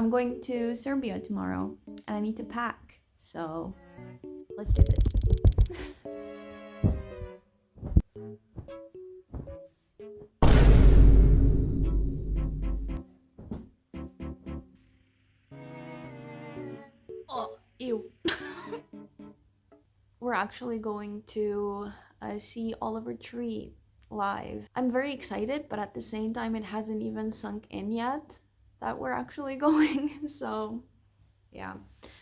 I'm going to Serbia tomorrow and I need to pack. So let's do this. Oh, ew. We're actually going to see Oliver Tree live. I'm very excited, but at the same time, it hasn't even sunk in yet that we're actually going. So, yeah.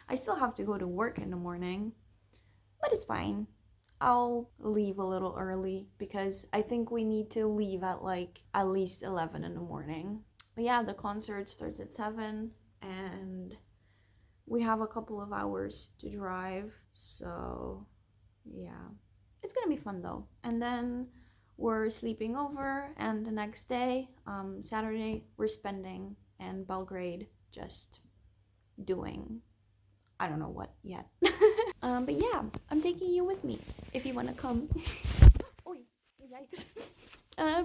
I still have to go to work in the morning, but it's fine. I'll leave a little early because I think we need to leave at like at least 11 in the morning. But yeah, the concert starts at 7 and we have a couple of hours to drive, so yeah, it's gonna be fun though. And then we're sleeping over, and the next day, Saturday, we're spending in Belgrade, just doing I don't know what yet. But yeah, I'm taking you with me if you want to come. Oh, yikes.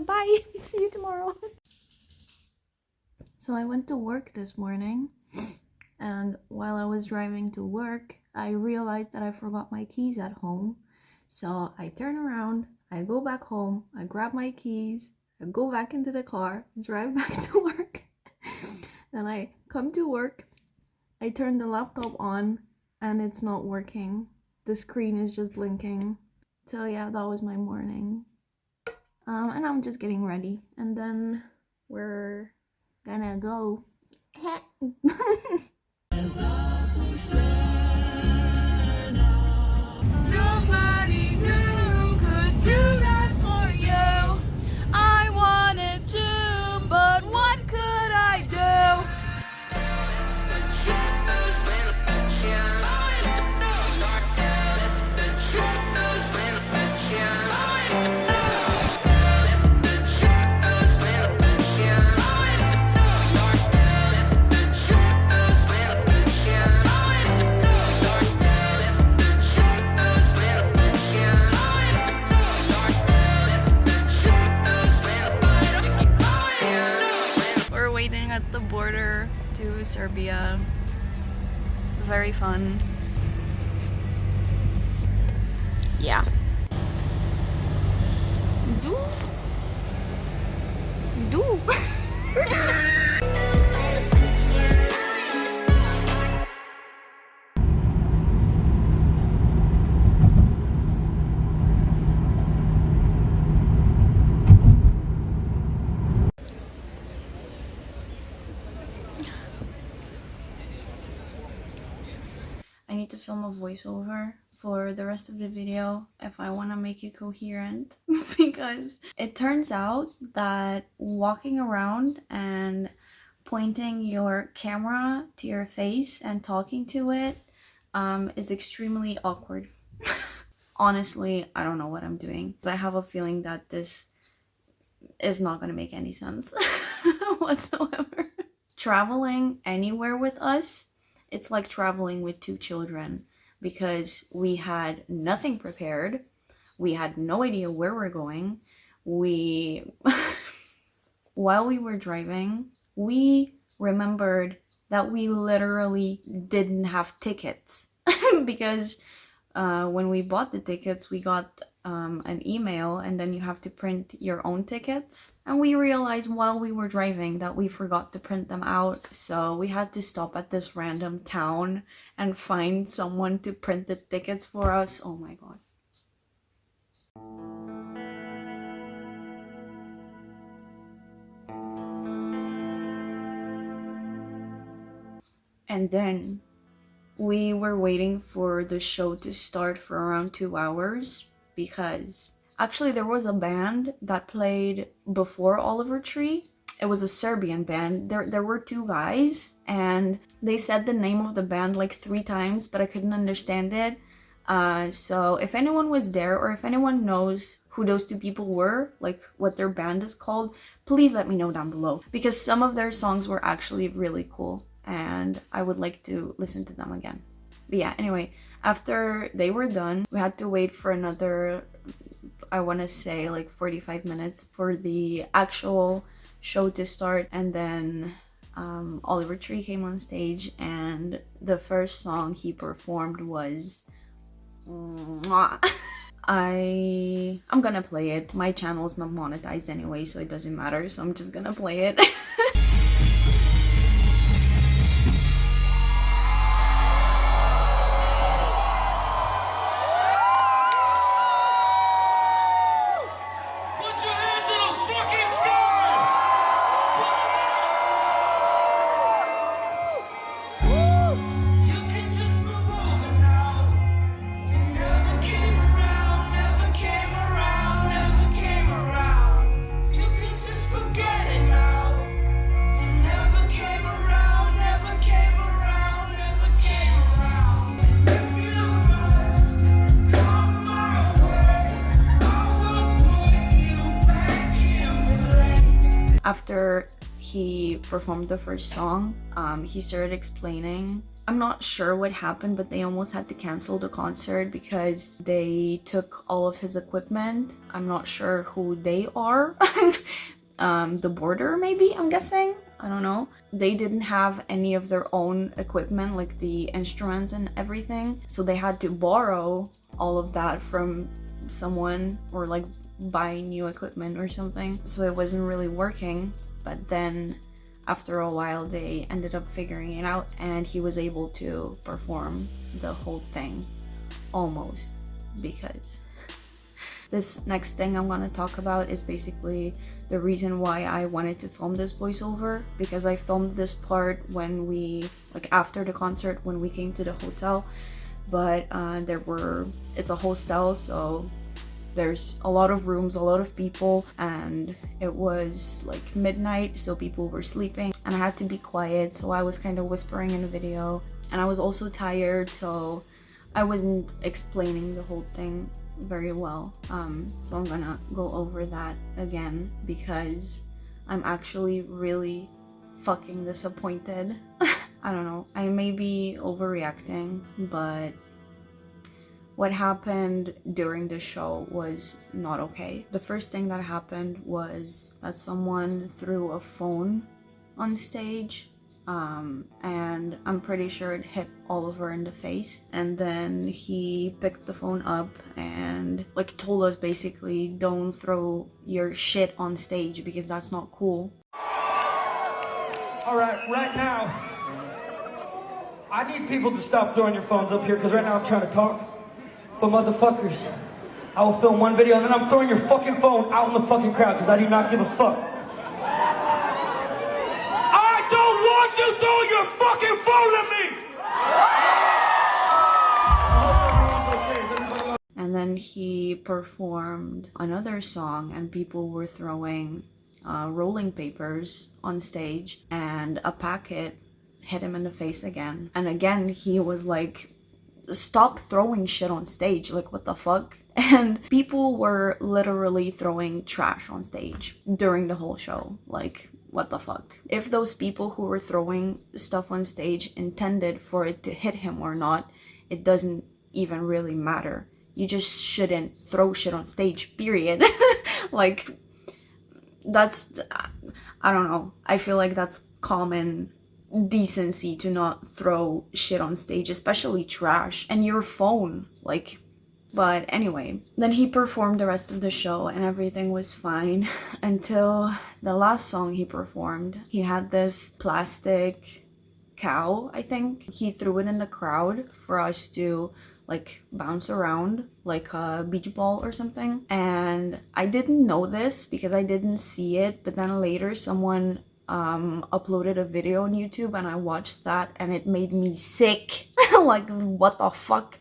Bye. See you tomorrow. So I went to work this morning, and while I was driving to work, I realized that I forgot my keys at home. So I turn around, I go back home, I grab my keys, I go back into the car, drive back to work. Then I come to work, I turn the laptop on, and it's not working. The screen is just blinking. So yeah, that was my morning. And I'm just getting ready, and then we're gonna go. Nobody knew could do that for you. I wanted to, but what could I do? We're waiting at the border to Serbia. Very fun. Yeah. Do. I need to film a voiceover for the rest of the video if I want to make it coherent because it turns out that walking around and pointing your camera to your face and talking to it is extremely awkward. Honestly, I don't know what I'm doing. I have a feeling that this is not going to make any sense whatsoever. Traveling anywhere with us, it's like traveling with two children because we had nothing prepared. We had no idea where we're going. While we were driving, we remembered that we literally didn't have tickets because when we bought the tickets, we got an email and then you have to print your own tickets. And we realized while we were driving that we forgot to print them out. So we had to stop at this random town and find someone to print the tickets for us. Oh my god. And then we were waiting for the show to start for around 2 hours because actually there was a band that played before Oliver Tree. It was a Serbian band. There were two guys and they said the name of the band like 3 times, but I couldn't understand it. So if anyone was there or if anyone knows who those two people were, like what their band is called, please let me know down below because some of their songs were actually really cool and I would like to listen to them again. But yeah, anyway, after they were done, we had to wait for another, I want to say like 45 minutes for the actual show to start, and then Oliver Tree came on stage, and the first song he performed was Mwah. I'm gonna play it. My channel's not monetized anyway, so it doesn't matter, so I'm just gonna play it. After he performed the first song, he started explaining. I'm not sure what happened, but they almost had to cancel the concert because they took all of his equipment. I'm not sure who they are. The border, maybe, I'm guessing. I don't know. They didn't have any of their own equipment, like the instruments and everything. So they had to borrow all of that from someone, or like buy new equipment or something. So it wasn't really working. But then after a while they ended up figuring it out, and he was able to perform the whole thing, almost, because this next thing I'm gonna talk about is basically the reason why I wanted to film this voiceover, because I filmed this part when we, like after the concert, when we came to the hotel, but it's a hostel, so there's a lot of rooms, a lot of people, and it was like midnight, so people were sleeping and I had to be quiet, so I was kind of whispering in the video, and I was also tired, so I wasn't explaining the whole thing very well. So I'm gonna go over that again because I'm actually really fucking disappointed. I don't know, I may be overreacting, but what happened during the show was not okay. The first thing that happened was that someone threw a phone on stage, and I'm pretty sure it hit Oliver in the face, and then he picked the phone up and like told us basically, don't throw your shit on stage because that's not cool. Alright, right now I need people to stop throwing your phones up here, because right now I'm trying to talk. But motherfuckers, I will film one video and then I'm throwing your fucking phone out in the fucking crowd, because I do not give a fuck. I don't want you throwing your fucking phone at me! And then he performed another song and people were throwing rolling papers on stage, and a packet hit him in the face again. And again, he was like, stop throwing shit on stage, like what the fuck. And people were literally throwing trash on stage during the whole show, like what the fuck. If those people who were throwing stuff on stage intended for it to hit him or not, it doesn't even really matter. You just shouldn't throw shit on stage, period. Like, that's, I don't know, I feel like that's common decency to not throw shit on stage, especially trash and your phone, like. But anyway, then he performed the rest of the show and everything was fine until the last song he performed. He had this plastic cow, I think. He threw it in the crowd for us to like bounce around like a beach ball or something. And I didn't know this because I didn't see it, but then later someone uploaded a video on YouTube and I watched that and it made me sick. Like, what the fuck?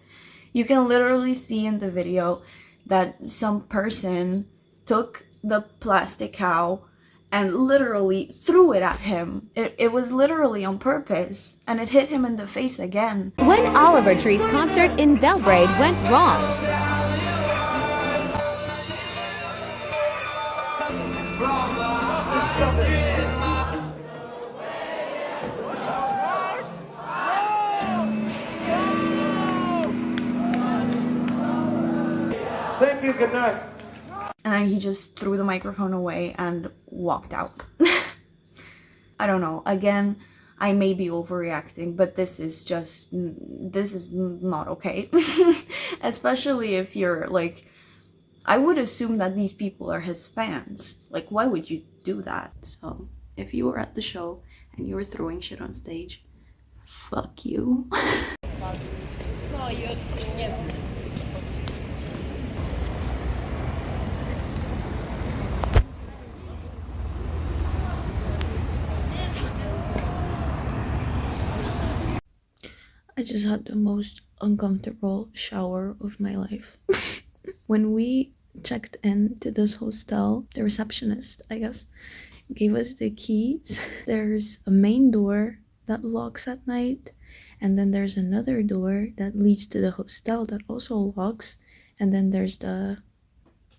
You can literally see in the video that some person took the plastic cow and literally threw it at him. It was literally on purpose, and it hit him in the face again. When Oliver Tree's concert in Belgrade went wrong. Thank you, good night. And then he just threw the microphone away and walked out. I don't know. Again, I may be overreacting, but this is not okay. Especially if you're like, I would assume that these people are his fans. Like, why would you do that? So, if you were at the show and you were throwing shit on stage, fuck you. I just had the most uncomfortable shower of my life. When we checked in to this hostel, the receptionist, I guess, gave us the keys. There's a main door that locks at night, and then there's another door that leads to the hostel that also locks, and then there's the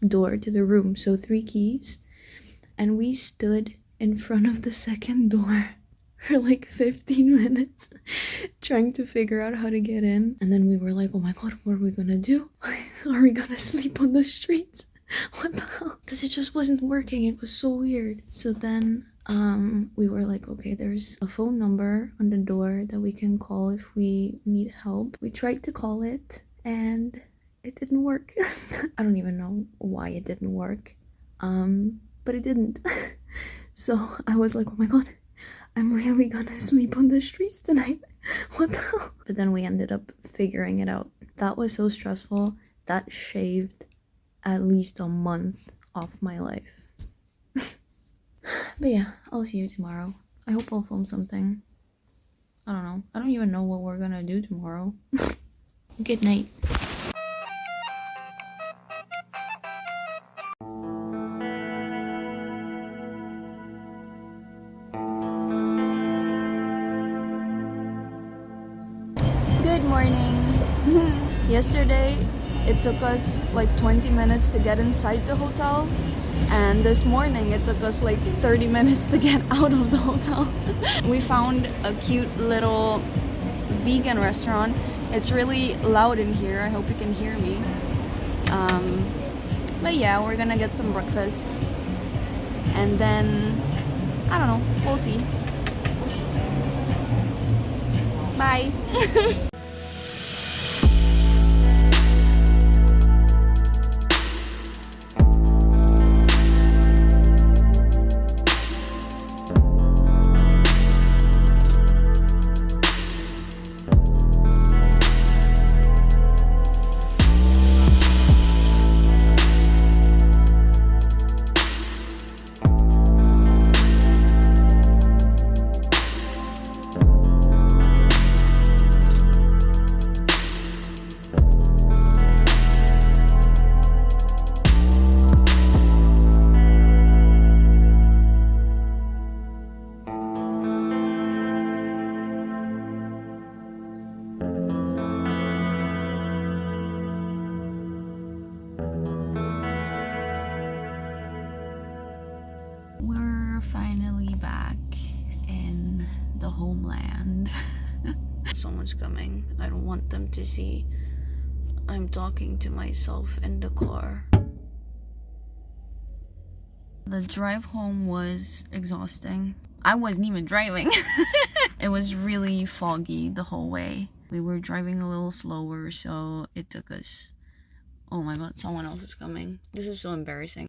door to the room. So 3 keys. And we stood in front of the second door for like 15 minutes trying to figure out how to get in. And then we were like, oh my god, what are we gonna do? Are we gonna sleep on the streets? What the hell? Because it just wasn't working. It was so weird. So then we were like, okay, there's a phone number on the door that we can call if we need help. We tried to call it and it didn't work. I don't even know why it didn't work, but it didn't. So I was like, oh my god, I'm really gonna sleep on the streets tonight. What the hell? But then we ended up figuring it out. That was so stressful. That shaved at least a month off my life. But yeah, I'll see you tomorrow. I hope I'll film something. I don't know. I don't even know what we're gonna do tomorrow. Good night. Good morning. Yesterday, it took us like 20 minutes to get inside the hotel. And this morning, it took us like 30 minutes to get out of the hotel. We found a cute little vegan restaurant. It's really loud in here. I hope you can hear me. But yeah, we're gonna get some breakfast. And then, I don't know, we'll see. Bye. We're finally back in the homeland. Someone's coming. I don't want them to see I'm talking to myself in the car. The drive home was exhausting. I wasn't even driving. It was really foggy the whole way. We were driving a little slower, so it took us... Oh my god, someone else is coming. This is so embarrassing.